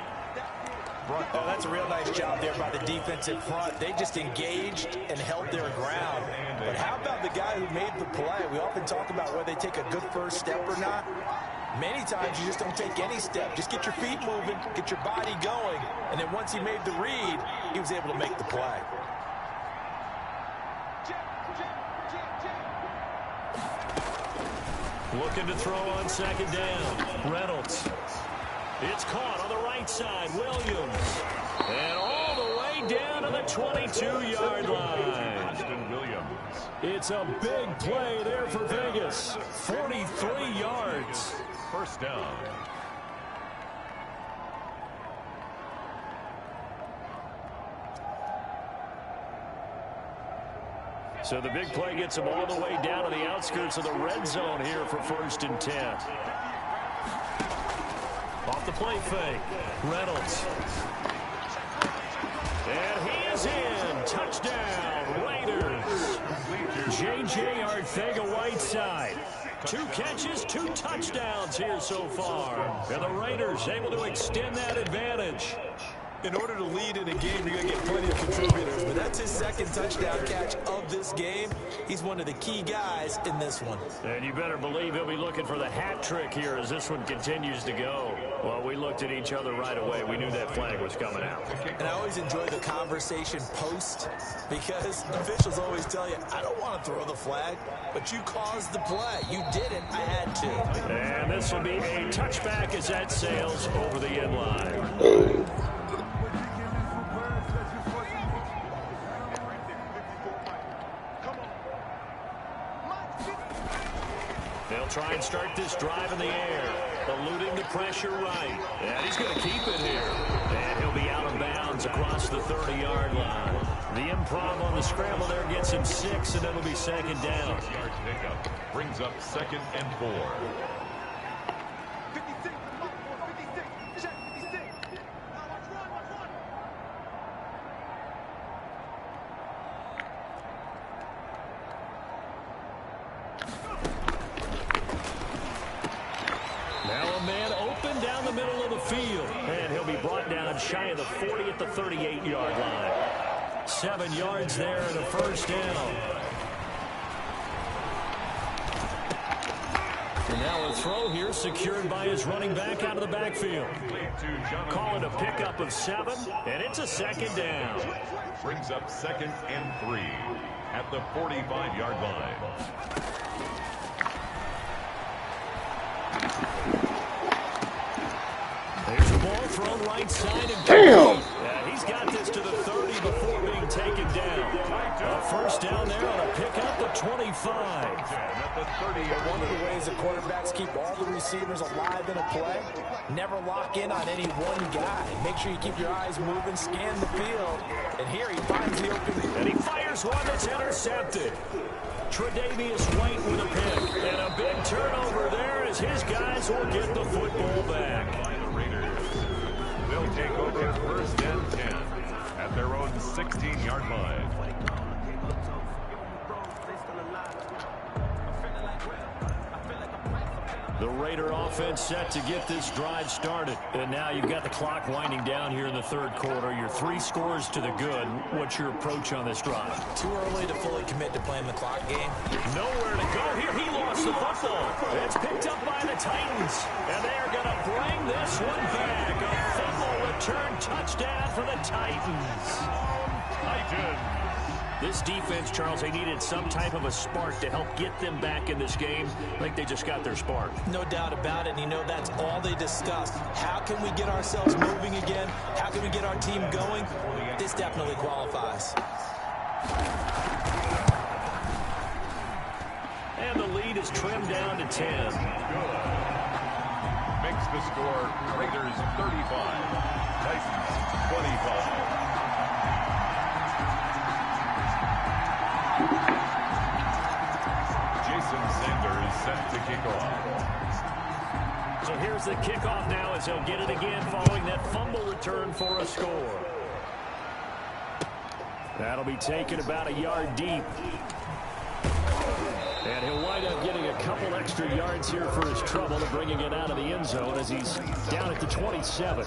Oh, that's a real nice job there by the defensive front. They just engaged and held their ground. But how about the guy who made the play? We often talk about whether they take a good first step or not. Many times you just don't take any step. Just get your feet moving, get your body going. And then once he made the read, he was able to make the play. Looking to throw on second down. Reynolds. It's caught on the right side. Williams. And all the way down to the 22-yard line. Austin Williams. It's a big play there for Vegas. 43 yards. First down. So the big play gets him all the way down to the outskirts of the red zone here for 1st and 10. Off the play fake. Reynolds. And he is in. Touchdown, Raiders. J.J. Arcega-Whiteside. 2 catches, 2 touchdowns here so far. And the Raiders able to extend that advantage. In order to lead in a game, you're going to get plenty of contributors. But that's his 2nd touchdown catch of this game. He's one of the key guys in this one. And you better believe he'll be looking for the hat trick here as this one continues to go. Well, we looked at each other right away. We knew that flag was coming out. And I always enjoy the conversation post because officials always tell you, I don't want to throw the flag, but you caused the play. You didn't. I had to. And this will be a touchback as that sails over the end line. They'll try and start this drive in the air, eluding the pressure right. And he's going to keep it here. And he'll be out of bounds across the 30-yard line. The improv on the scramble there gets him 6, and it'll be 2nd down. Yard pickup brings up 2nd and 4. Field, and he'll be brought down shy of the 40 at the 38-yard line. 7 yards there and a 1st down. And now a throw here secured by his running back out of the backfield. Call it a pickup of 7, and it's a 2nd down. Brings up 2nd and 3 at the 45-yard line. There's the ball thrown right side. And damn! He's got this to the 30 before being taken down. A 1st down there on a pickup of 25. One of the ways the quarterbacks keep all the receivers alive in a play, never lock in on any one guy. Make sure you keep your eyes moving, scan the field. And here he finds the open. And he fires one that's intercepted. Tre'Davious White with a pick. And a big turnover there as his guys will get the football back. They'll take over 1st and 10 at their own 16-yard line. The Raider offense set to get this drive started. And now you've got the clock winding down here in the 3rd quarter. You're 3 scores to the good. What's your approach on this drive? Too early to fully commit to playing the clock game. Nowhere to go here. He lost the football. It's picked up by the Titans. And they're going to bring this one back. A fumble return touchdown for the Titans. Titans. This defense, Charles, they needed some type of a spark to help get them back in this game. I think they just got their spark. No doubt about it, and you know that's all they discussed. How can we get ourselves moving again? How can we get our team going? This definitely qualifies. And the lead is trimmed down to 10. Makes the score Raiders 35, Titans 25. Sanders set to kick off. So here's the kickoff now as he'll get it again following that fumble return for a score. That'll be taken about a yard deep. And he'll wind up getting a couple extra yards here for his trouble to bringing it out of the end zone as he's down at the 27.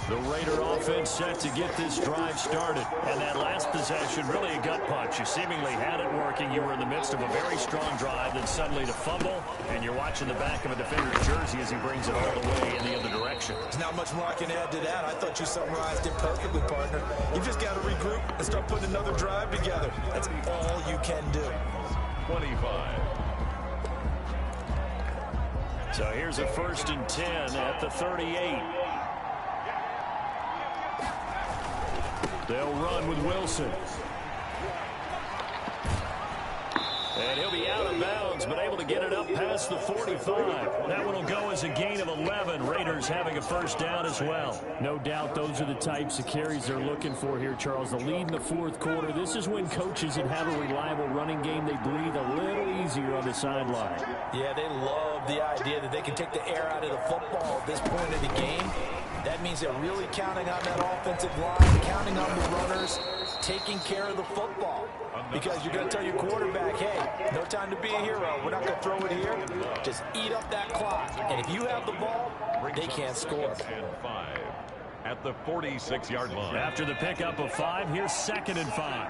The Raider offense set to get this drive started. And that last possession, really a gut punch. You seemingly had it working. You were in the midst of a very strong drive, then suddenly to fumble, and you're watching the back of a defender's jersey as he brings it all the way in the other direction. There's not much more I can add to that. I thought you summarized it perfectly, partner. You just got to regroup and start putting another drive together. That's all you can do. 25. So here's a 1st and 10 at the 38. They'll run with Wilson. And he'll be out of bounds, but able to get it up past the 45. That one will go as a gain of 11. Raiders having a first down as well. No doubt those are the types of carries they're looking for here, Charles. The lead in the fourth quarter. This is when coaches that have a reliable running game, they breathe a little easier on the sideline. Yeah, they love the idea that they can take the air out of the football at this point of the game. That means they're really counting on that offensive line, counting on the runners, taking care of the football. Because you're going to tell your quarterback, hey, no time to be a hero. We're not going to throw it here. Just eat up that clock. And if you have the ball, they can't score. And 5 at the 46-yard line. After the pickup of 5, here's 2nd and 5.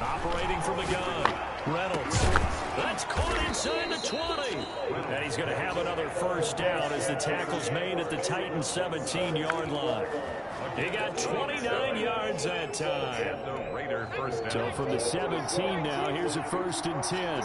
Operating from the gun, Reynolds. That's caught inside the 20. And he's going to have another first down as the tackle's made at the Titans' 17-yard line. He got 29 yards that time. The Raider first down. So from the 17 now, here's a 1st and 10.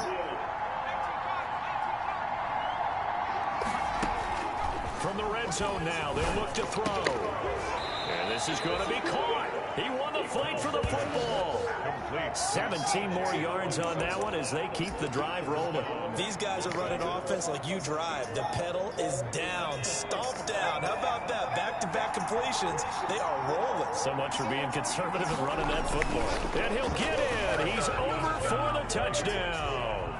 From the red zone now, they'll look to throw. And this is going to be caught. He won the fight for the football. Complete. 17 more yards on that one as they keep the drive rolling. These guys are running offense like you drive. The pedal is down, stomped down. How about that? Back-to-back completions. They are rolling. So much for being conservative and running that football. And he'll get in. He's over for the touchdown.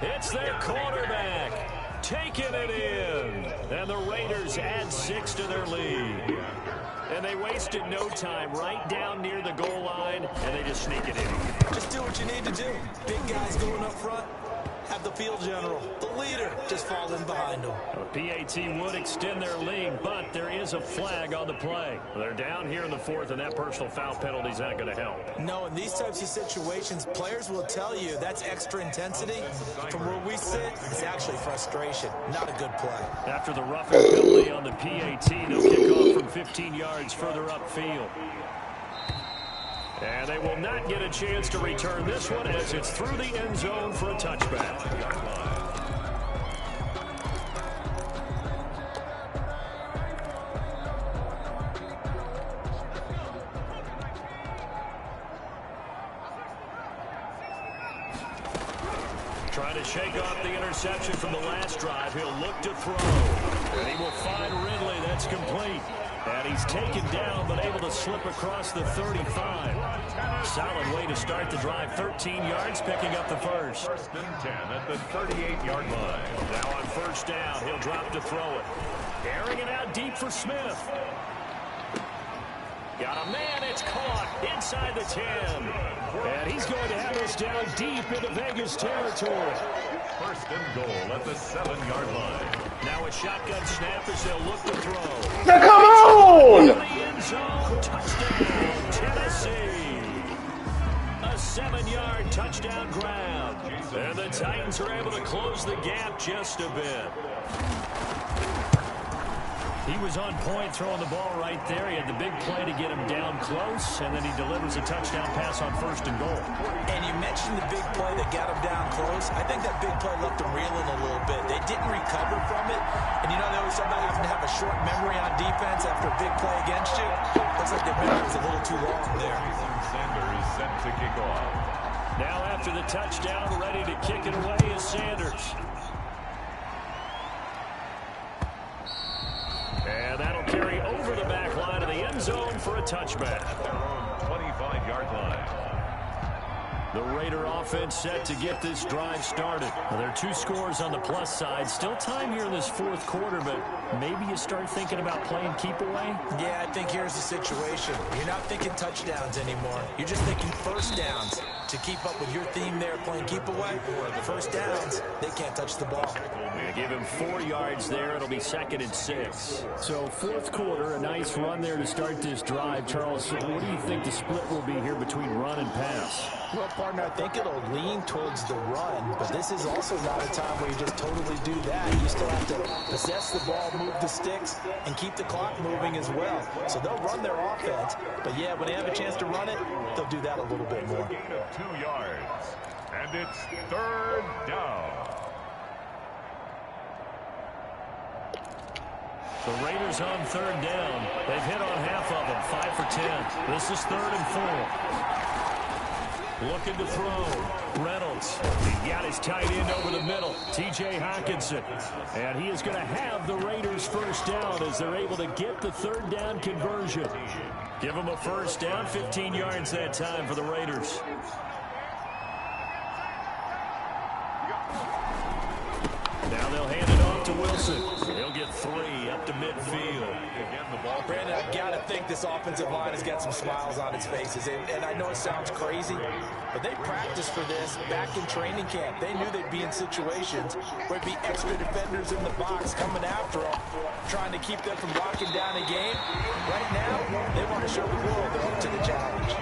It's their quarterback taking it in. And the Raiders add 6 to their lead. And they wasted no time right down near the goal line, and they just sneak it in. Just do what you need to do. Big guys going up front. Have the field general, the leader, just fall in behind them. The PAT would extend their lead, but there is a flag on the play. They're down here in the 4th, and that personal foul penalty is not going to help. No, in these types of situations, players will tell you that's extra intensity. From where we sit, it's actually frustration. Not a good play. After the roughing penalty on the PAT, they'll kick off from 15 yards further upfield. And they will not get a chance to return this one as it's through the end zone for a touchback. Trying to shake off the interception from the last drive. He'll look to throw. And he will find Ridley. That's complete. And he's taken down, but able to slip across the 35. Solid way to start the drive. 13 yards, picking up the first. 1st and 10 at the 38-yard line. Now on first down, he'll drop to throw it. Airing it out deep for Smith. Got a man, it's caught inside the 10. And he's going to have us down deep into Vegas territory. 1st and goal at the 7-yard line. Now a shotgun snap as they'll look to throw. Now come on! The end zone, touchdown, Tennessee. A 7-yard touchdown grab. And the Titans are able to close the gap just a bit. He was on point throwing the ball right there. He had the big play to get him down close, and then he delivers a touchdown pass on 1st and goal. And you mentioned the big play that got him down close. I think that big play left him reeling a little bit. They didn't recover from it. And you know, they always talk about having to have a short memory on defense after a big play against you. Looks like their memory was a little too long there. Sanders set to kick off. Now after the touchdown, ready to kick it away is Sanders. And that'll carry over the back line of the end zone for a touchback. At their own 25-yard line. The Raider offense set to get this drive started. Well, there are 2 scores on the plus side. Still time here in this 4th quarter, but maybe you start thinking about playing keep away? Yeah, I think here's the situation. You're not thinking touchdowns anymore. You're just thinking first downs. To keep up with your theme there, playing keep away, first downs, they can't touch the ball. They give him 4 yards there. It'll be 2nd and 6. So 4th quarter, a nice run there to start this drive. Charles, what do you think the split will be here between run and pass? Well, partner, I think it'll lean towards the run, but this is also not a time where you just totally do that. You still have to possess the ball, move the sticks, and keep the clock moving as well. So they'll run their offense, but yeah, when they have a chance to run it, they'll do that a little bit more. Gain of 2 yards. And it's 3rd down. The Raiders on third down. They've hit on half of them, 5 for 10. This is 3rd and 4. Looking to throw. Reynolds. He got his tight end over the middle. T.J. Hockenson. And he is going to have the Raiders first down as they're able to get the third down conversion. Give them a first down, 15 yards that time for the Raiders. Now they'll hand it off to Wilson. He'll get 3 up to midfield. Brandon, I've got to think this offensive line has got some smiles on its faces. And I know it sounds crazy, but they practiced for this back in training camp. They knew they'd be in situations where it'd be extra defenders in the box coming after them, trying to keep them from locking down a game. Right now, they want to show the world they're up to the challenge.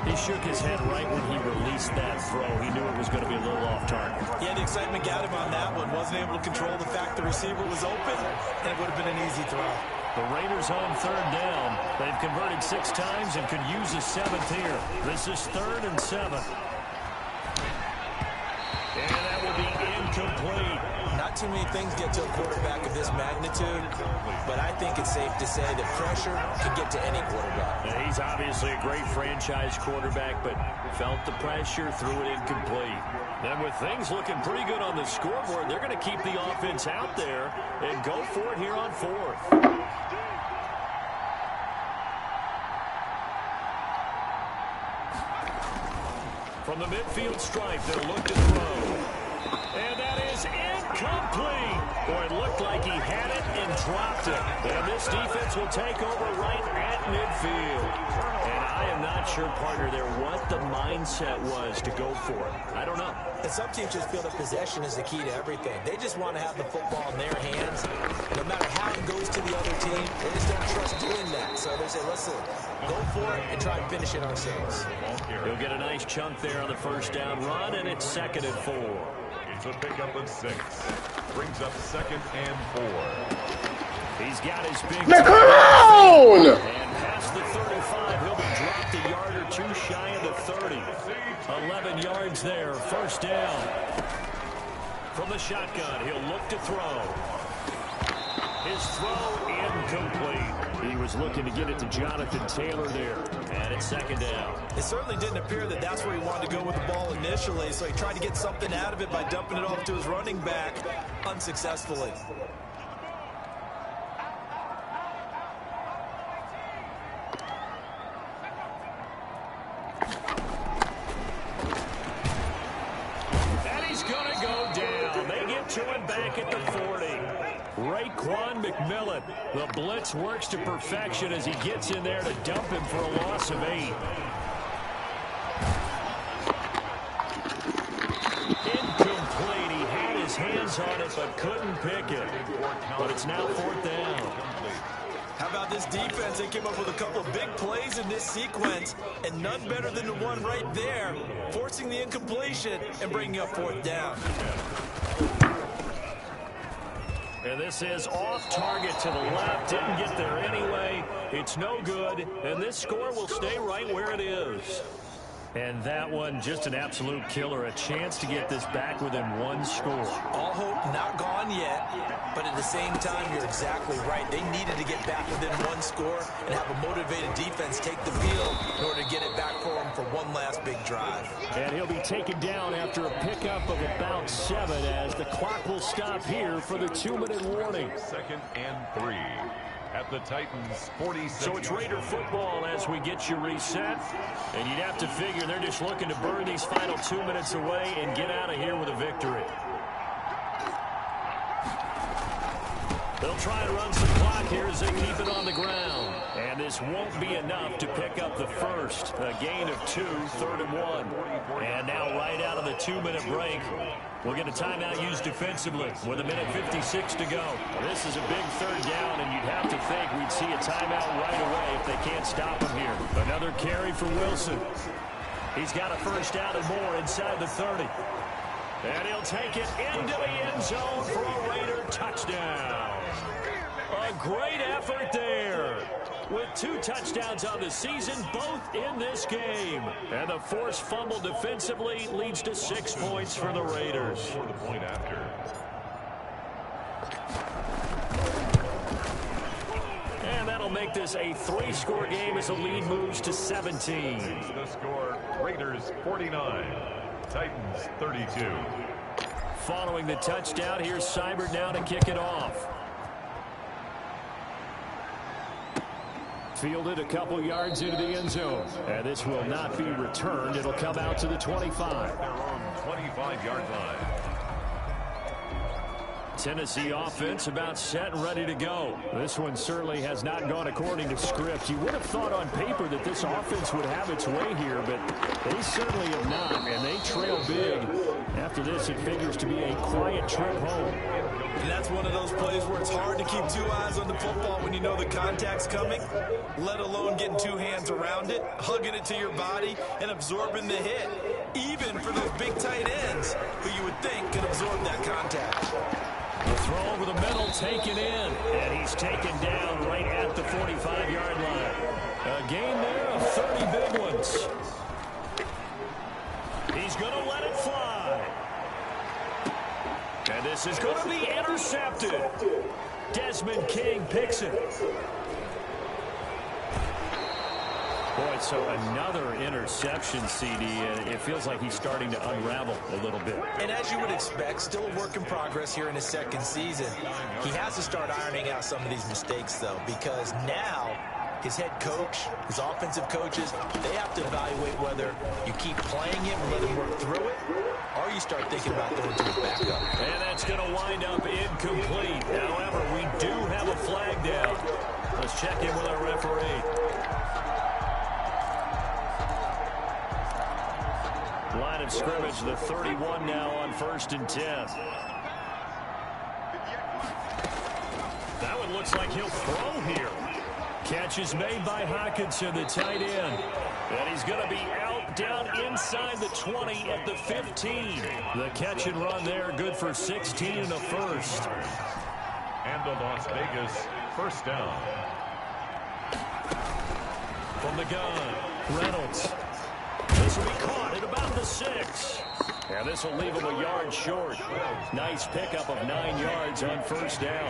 He shook his head right when he released that throw. He knew it was going to be a little off target. Yeah, the excitement got him on that one. Wasn't able to control the fact the receiver was open, and it would have been an easy throw. The Raiders on third down. They've converted 6 times and could use a 7th here. This is 3rd and 7. And that will be incomplete. Not too many things get to a quarterback of this magnitude, but I think it's safe to say that pressure can get to any quarterback. And he's obviously a great franchise quarterback, but felt the pressure, threw it incomplete. Then with things looking pretty good on the scoreboard, they're going to keep the offense out there and go for it here on 4th. From the midfield stripe, they'll look to throw. And that is incomplete. Boy, it looked like he had it and dropped it. And this defense will take over right at midfield. And I am not sure, partner, there what the mindset was to go for it. I don't know. And some teams just feel that possession is the key to everything. They just want to have the football in their hands. No matter how it goes to the other team, they just don't trust doing that. So they say, listen, go for it and try and finish it ourselves. He'll get a nice chunk there on the first down run, and it's 2nd and 4. It's a pickup of 6. Brings up 2nd and 4. He's got his big... Come on! And past the 35, he'll be dropped a yard or 2 shy of the 30. 11 yards there, first down. From the shotgun, he'll look to throw. His throw incomplete. He was looking to get it to Jonathan Taylor there. And it's 2nd down. It certainly didn't appear that that's where he wanted to go with the ball initially, so he tried to get something out of it by dumping it off to his running back unsuccessfully. And he's going to go down. They get to him back at the 40. Raekwon McMillan. The blitz works to perfection as he gets in there to dump him for a loss of 8. Incomplete. He had his hands on it but couldn't pick it. But it's now 4th down. How about this defense? They came up with a couple of big plays in this sequence, and none better than the one right there, forcing the incompletion and bringing up 4th down. And this is off target to the left. Didn't get there anyway. It's no good. And this score will stay right where it is. And that one, just an absolute killer. A chance to get this back within 1 score. All hope not gone yet, but at the same time, you're exactly right. They needed to get back within 1 score and have a motivated defense take the field in order to get it back for them for one last big drive. And he'll be taken down after a pickup of about 7 as the clock will stop here for the 2-minute warning. 2nd and 3. At the Titans' 46. So it's Raider football as we get you reset. And you'd have to figure they're just looking to burn these final 2 minutes away and get out of here with a victory. They'll try to run some clock here as they keep it on the ground. And this won't be enough to pick up the first. A gain of 2, 3rd and 1. And now right out of the 2-minute break, we'll get a timeout used defensively with 1:56 to go. This is a big 3rd down, and you'd have to think we'd see a timeout right away if they can't stop him here. Another carry for Wilson. He's got a first down and more inside the 30. And he'll take it into the end zone for a Raider touchdown. A great effort there. With 2 touchdowns on the season, both in this game. And the forced fumble defensively leads to 6 points for the Raiders. For the point after. make this a 3-score game as the lead moves to 17. The score, Raiders 49, Titans 32. Following the touchdown, here's Seibert now to kick it off. Fielded a couple yards into the end zone. And this will not be returned. It'll come out to the 25. Their own 25-yard line. Tennessee offense about set and ready to go. This one certainly has not gone according to script. You would have thought on paper that this offense would have its way here, but they certainly have not, and they trail big. After this, it figures to be a quiet trip home. And that's one of those plays where it's hard to keep two eyes on the football when you know the contact's coming, let alone getting two hands around it, hugging it to your body, and absorbing the hit, even for those big tight ends who you would think can absorb that contact. The throw over the middle, taken in, and he's taken down right at the 45-yard line. A gain there of 30 big ones. He's going to let it fly. And this is going to be intercepted. Desmond King picks it. Boy, so another interception, CD, and it feels like he's starting to unravel a little bit. And as you would expect, still a work in progress here in his second season. He has to start ironing out some of these mistakes, though, because now his head coach, his offensive coaches, they have to evaluate whether you keep playing him and let him work through it, or you start thinking about going to his backup. And that's going to wind up incomplete. However, we do have a flag down. Let's check in with our referee. Line of scrimmage, the 31 now on 1st and 10. That one looks like he'll throw here. Catch is made by Hockenson, the tight end. And he's going to be out down inside the 20 at the 15. The catch and run there, good for 16 and a first. And the Las Vegas first down. From the gun, Reynolds. This will be caught at about the 6. And this will leave him a yard short. Nice pickup of 9 yards on first down.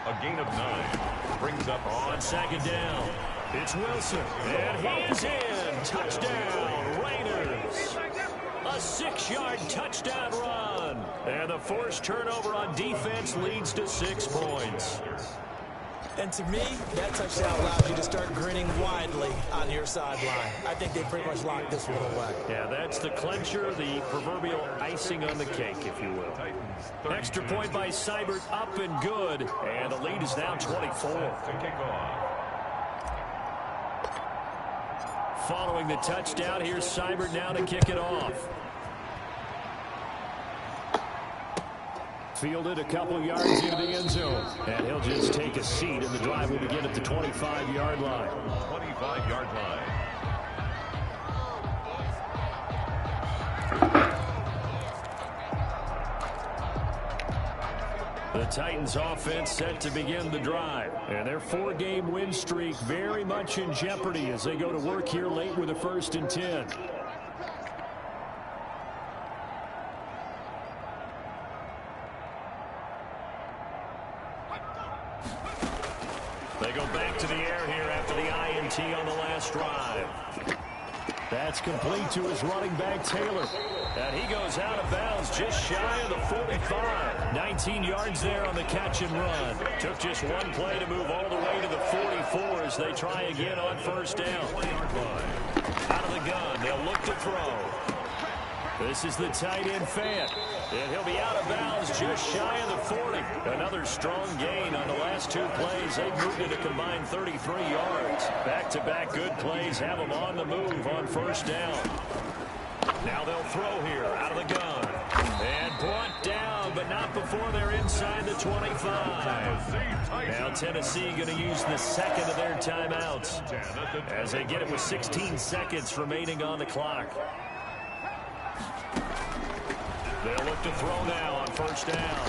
A gain of 9 brings up on second down. It's Wilson, and he's in. Touchdown, Raiders. A 6-yard touchdown run. And the forced turnover on defense leads to 6 points. And to me, that touchdown allows you to start grinning widely on your sideline. I think they pretty much locked this one away. Yeah, that's the clincher, the proverbial icing on the cake, if you will. Extra point by Seibert, up and good. And the lead is now 24. To kick off. Following the touchdown, here's Seibert now to kick it off. Fielded a couple yards into the end zone. And he'll just take a seat, and the drive will begin at the 25-yard line. 25-yard line. The Titans offense set to begin the drive. And their 4-game win streak very much in jeopardy as they go to work here late with a 1st and 10. They go back to the air here after the INT on the last drive. That's complete to his running back, Taylor. And he goes out of bounds just shy of the 45. 19 yards there on the catch and run. Took just one play to move all the way to the 44 as they try again on first down. Out of the gun, they'll look to throw. This is the tight end, Fant. And he'll be out of bounds just shy of the 40. Another strong gain on the last 2 plays. They've moved it a combined 33 yards. Back-to-back good plays have them on the move on first down. Now they'll throw here out of the gun. And brought down, but not before they're inside the 25. Now Tennessee going to use the second of their timeouts as they get it with 16 seconds remaining on the clock. They'll look to throw now on first down.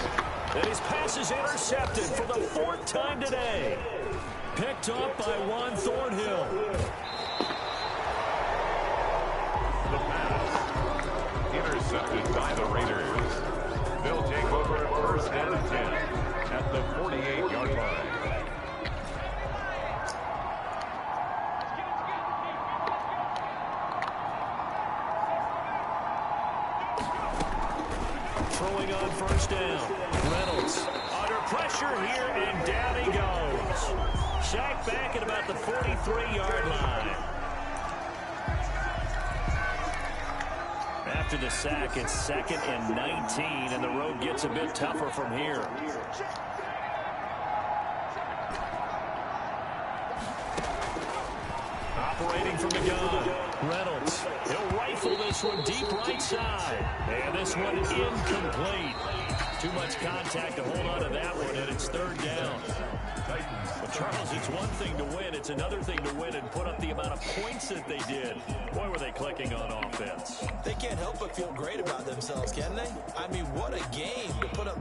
And his pass is intercepted for the 4th time today. Picked up by Juan Thornhill. The pass intercepted by the Raiders. They'll take over at 1st and 10 at the 48-yard line. first down. Reynolds under pressure here, and down he goes. Sacked back at about the 43-yard line. After the sack, it's 2nd and 19, and the road gets a bit tougher from here. Operating from the gun, Reynolds. He'll rifle this one deep right side. And this one incomplete. Too much contact to hold on to that one, and it's 3rd down. Well, Charles, it's one thing to win. It's another thing to win and put up the amount of points that they did. Boy, were they clicking on offense. They can't help but feel great about themselves, can they? I mean, what a game to put up